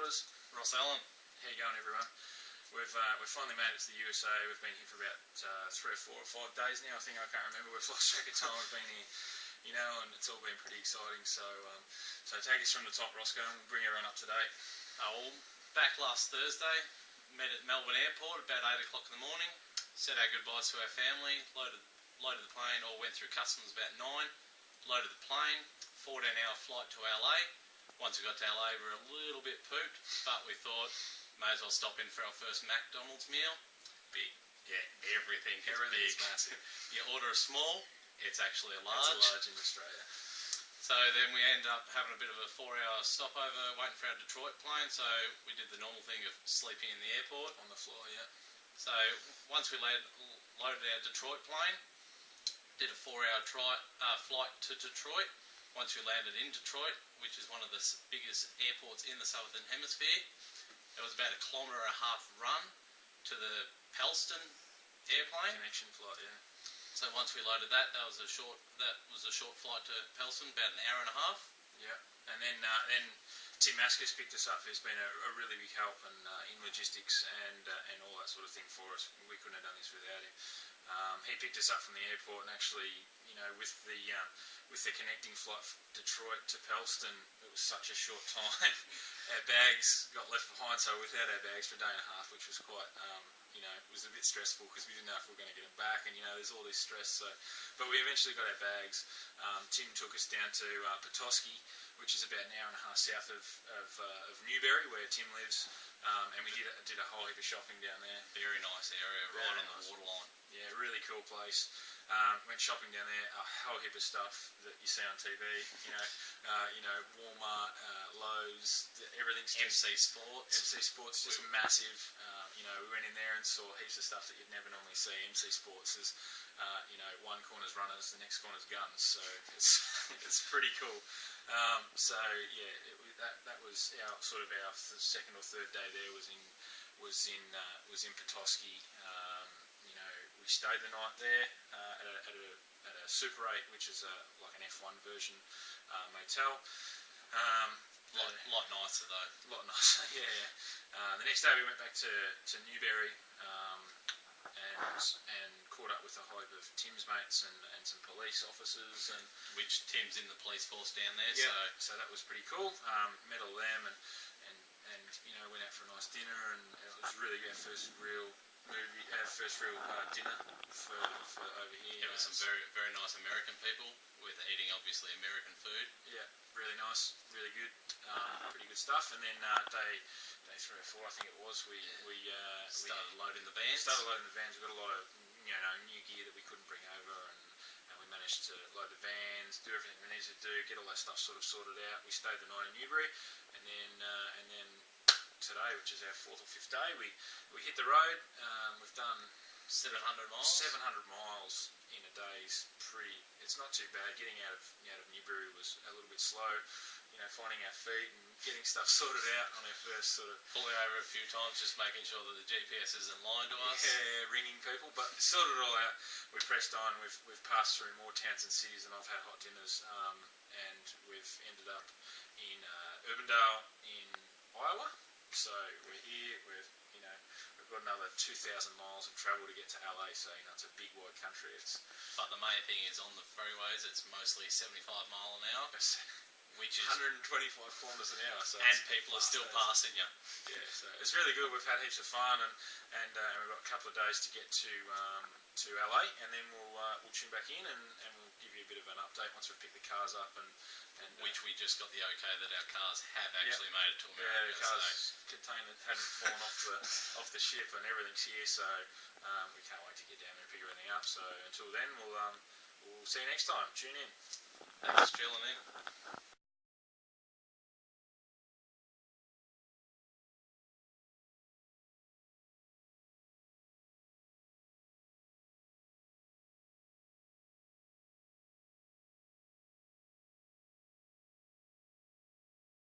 Waters. Ross Allen. How you going, everyone? We've finally made it to the USA. We've been here for about 3 or 4 or 5 days now. I think I can't remember. We've lost track of time. We've been here, and it's all been pretty exciting. So take us from the top, Roscoe, and we'll bring everyone up to date. Back last Thursday, met at Melbourne Airport about 8 o'clock in the morning. Said our goodbyes to our family. Loaded the plane. All went through customs about 9. Loaded the plane. 14-hour flight to LA. Once we got to LA, we were a little bit pooped, but we thought, may as well stop in for our first McDonald's meal. Big. Yeah, everything's big. Massive. You order a small, it's actually a large. It's a large in Australia. So then we ended up having a bit of a 4-hour stopover, waiting for our Detroit plane. So we did the normal thing of sleeping in the airport. On the floor, yeah. So once we loaded our Detroit plane, did a 4-hour flight to Detroit. Once we landed in Detroit, which is one of the biggest airports in the Southern Hemisphere, it was about a 1.5 kilometre run to the Pelston airplane. Connection flight, yeah. So once we loaded that was a short flight to Pelston, about an hour and a half. Yeah, and then Tim Maskus picked us up, who's been a really big help in logistics and all that sort of thing for us. We couldn't have done this without him. He picked us up from the airport, and actually, with the connecting flight from Detroit to Pelston, it was such a short time. Our bags got left behind, so without our bags for a day and a half, which was quite, it was a bit stressful because we didn't know if we were going to get them back, and there's all this stress. So, but we eventually got our bags. Tim took us down to Petoskey, which is about an hour and a half south of Newberry, where Tim lives, and we did a whole heap of shopping down there. Very nice area, right on the waterline. Yeah, really cool place. Went shopping down there, a whole heap of stuff that you see on TV. Walmart, Lowe's, everything's MC Sports, just massive. We went in there and saw heaps of stuff that you'd never normally see. MC Sports is, one corner's runners, the next corner's guns. So it's pretty cool. That was our second or third day there was in Petoskey. We stayed the night there at a Super 8, which is like an F1 version motel. Lot nicer though. A lot nicer, yeah. The next day we went back to Newberry and caught up with a whole heap of Tim's mates and some police officers. And which Tim's in the police force down there. Yeah, so that was pretty cool. Met all them and went out for a nice dinner, and it was really our first real dinner for over here. Yeah, with some very, very nice American people with eating obviously American food. Yeah, really nice, really good, pretty good stuff. And then day 3 or 4, I think it was, we started loading the vans. We got a lot of new gear that we couldn't bring over, and we managed to load the vans, do everything we needed to do, get all that stuff sort of sorted out. We stayed the night in Newbury, and then today, which is our 4th or 5th day, we hit the road. We've done 700 miles. 700 miles in a day is it's not too bad. Getting out of Newbury was a little bit slow. Finding our feet and getting stuff sorted out on our first sort of... Pulling over a few times, just making sure that the GPS isn't lying to us. Yeah, ringing people, but sorted it all out. We pressed on. We've passed through more towns and cities than I've had hot dinners, and we've ended up in Urbandale in Iowa. So we're here. We've got another 2,000 miles of travel to get to LA. So it's a big wide country. But the main thing is on the freeways, it's mostly 75 mile an hour. Which is 125 kilometres an hour, so and people are still passing you. Yeah, so it's really good. We've had heaps of fun, and we've got a couple of days to get to LA, and then we'll tune back in and we'll give you a bit of an update once we've picked the cars up and which we just got the okay that our cars have actually made it to America. Yeah, the cars contained hadn't fallen off the ship, and everything's here. So we can't wait to get down there and pick everything up. So until then, we'll see you next time. Tune in. Thanks for chilling in.